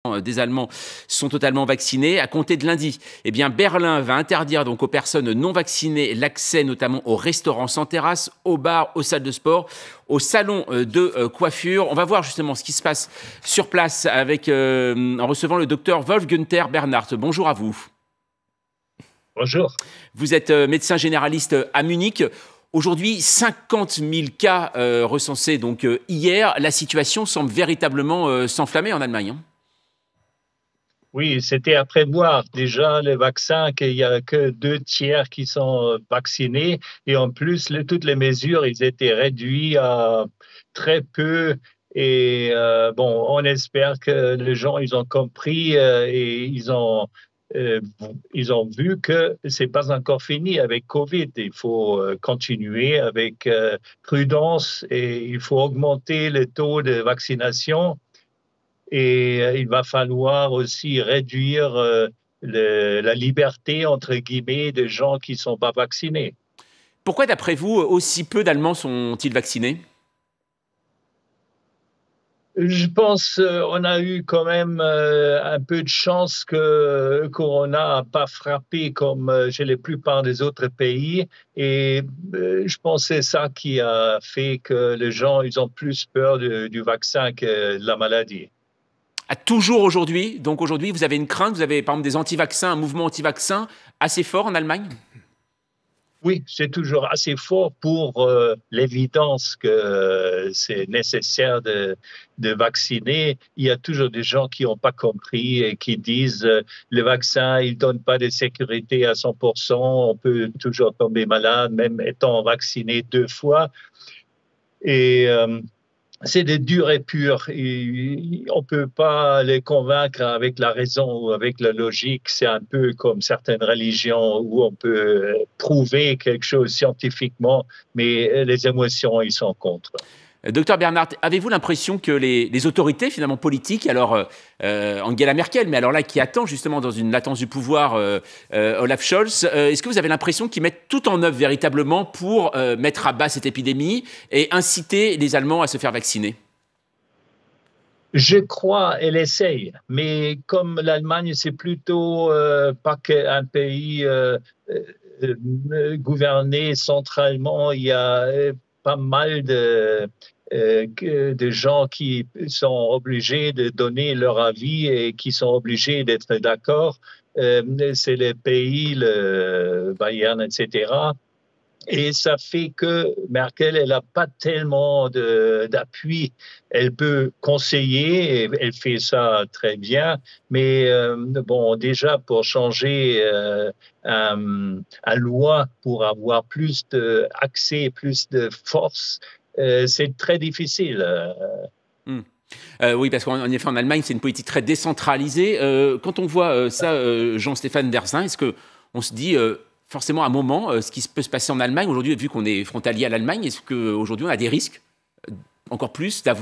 Des Allemands sont totalement vaccinés. À compter de lundi, eh bien, Berlin va interdire donc aux personnes non vaccinées l'accès notamment aux restaurants sans terrasse, aux bars, aux salles de sport, aux salons de coiffure. On va voir justement ce qui se passe sur place en recevant le docteur Wolf-Günther Bernhardt. Bonjour à vous. Bonjour. Vous êtes médecin généraliste à Munich. Aujourd'hui, 50 000 cas recensés donc hier. La situation semble véritablement s'enflammer en Allemagne. Oui, c'était à prévoir. Déjà, les vaccins, qu'il n'y a que 2 tiers qui sont vaccinés. Et en plus, toutes les mesures, ils étaient réduits à très peu. Et bon, on espère que les gens, ils ont compris et ils ont vu que c'est pas encore fini avec Covid. Il faut continuer avec prudence et il faut augmenter le taux de vaccination. Et il va falloir aussi réduire la liberté, entre guillemets, des gens qui ne sont pas vaccinés. Pourquoi, d'après vous, aussi peu d'Allemands sont-ils vaccinés ? Je pense qu'on a eu quand même un peu de chance que Corona n'a pas frappé comme chez la plupart des autres pays. Et je pense que c'est ça qui a fait que les gens ils ont plus peur du vaccin que de la maladie. Toujours aujourd'hui. Donc aujourd'hui, vous avez une crainte, vous avez par exemple des anti-vaccins, un mouvement anti-vaccin assez fort en Allemagne ? Oui, c'est toujours assez fort pour l'évidence que c'est nécessaire de vacciner. Il y a toujours des gens qui n'ont pas compris et qui disent le vaccin, il ne donne pas de sécurité à 100%, on peut toujours tomber malade, même étant vacciné 2 fois. Et c'est des durs et purs. Et on ne peut pas les convaincre avec la raison ou avec la logique. C'est un peu comme certaines religions où on peut prouver quelque chose scientifiquement, mais les émotions, ils sont contre. Docteur Bernhardt, avez-vous l'impression que les autorités finalement politiques, alors Angela Merkel, mais alors là qui attend justement dans une latence du pouvoir Olaf Scholz, est-ce que vous avez l'impression qu'ils mettent tout en œuvre véritablement pour mettre à bas cette épidémie et inciter les Allemands à se faire vacciner ? Je crois qu'elle essaye, mais comme l'Allemagne, c'est plutôt pas qu'un pays gouverné centralement, il y a pas mal de gens qui sont obligés de donner leur avis et qui sont obligés d'être d'accord. C'est les pays, le Bayern, etc. Et ça fait que Merkel, elle n'a pas tellement d'appui. Elle peut conseiller, et elle fait ça très bien, mais bon, déjà pour changer une loi pour avoir plus d'accès, plus de force, c'est très difficile. Oui, parce qu'en effet, en Allemagne, c'est une politique très décentralisée. Quand on voit ça, Jean-Stéphane Dersin, est-ce qu'on se dit forcément à un moment ce qui peut se passer en Allemagne aujourd'hui, vu qu'on est frontalier à l'Allemagne, est-ce qu'aujourd'hui on a des risques encore plus d'avoir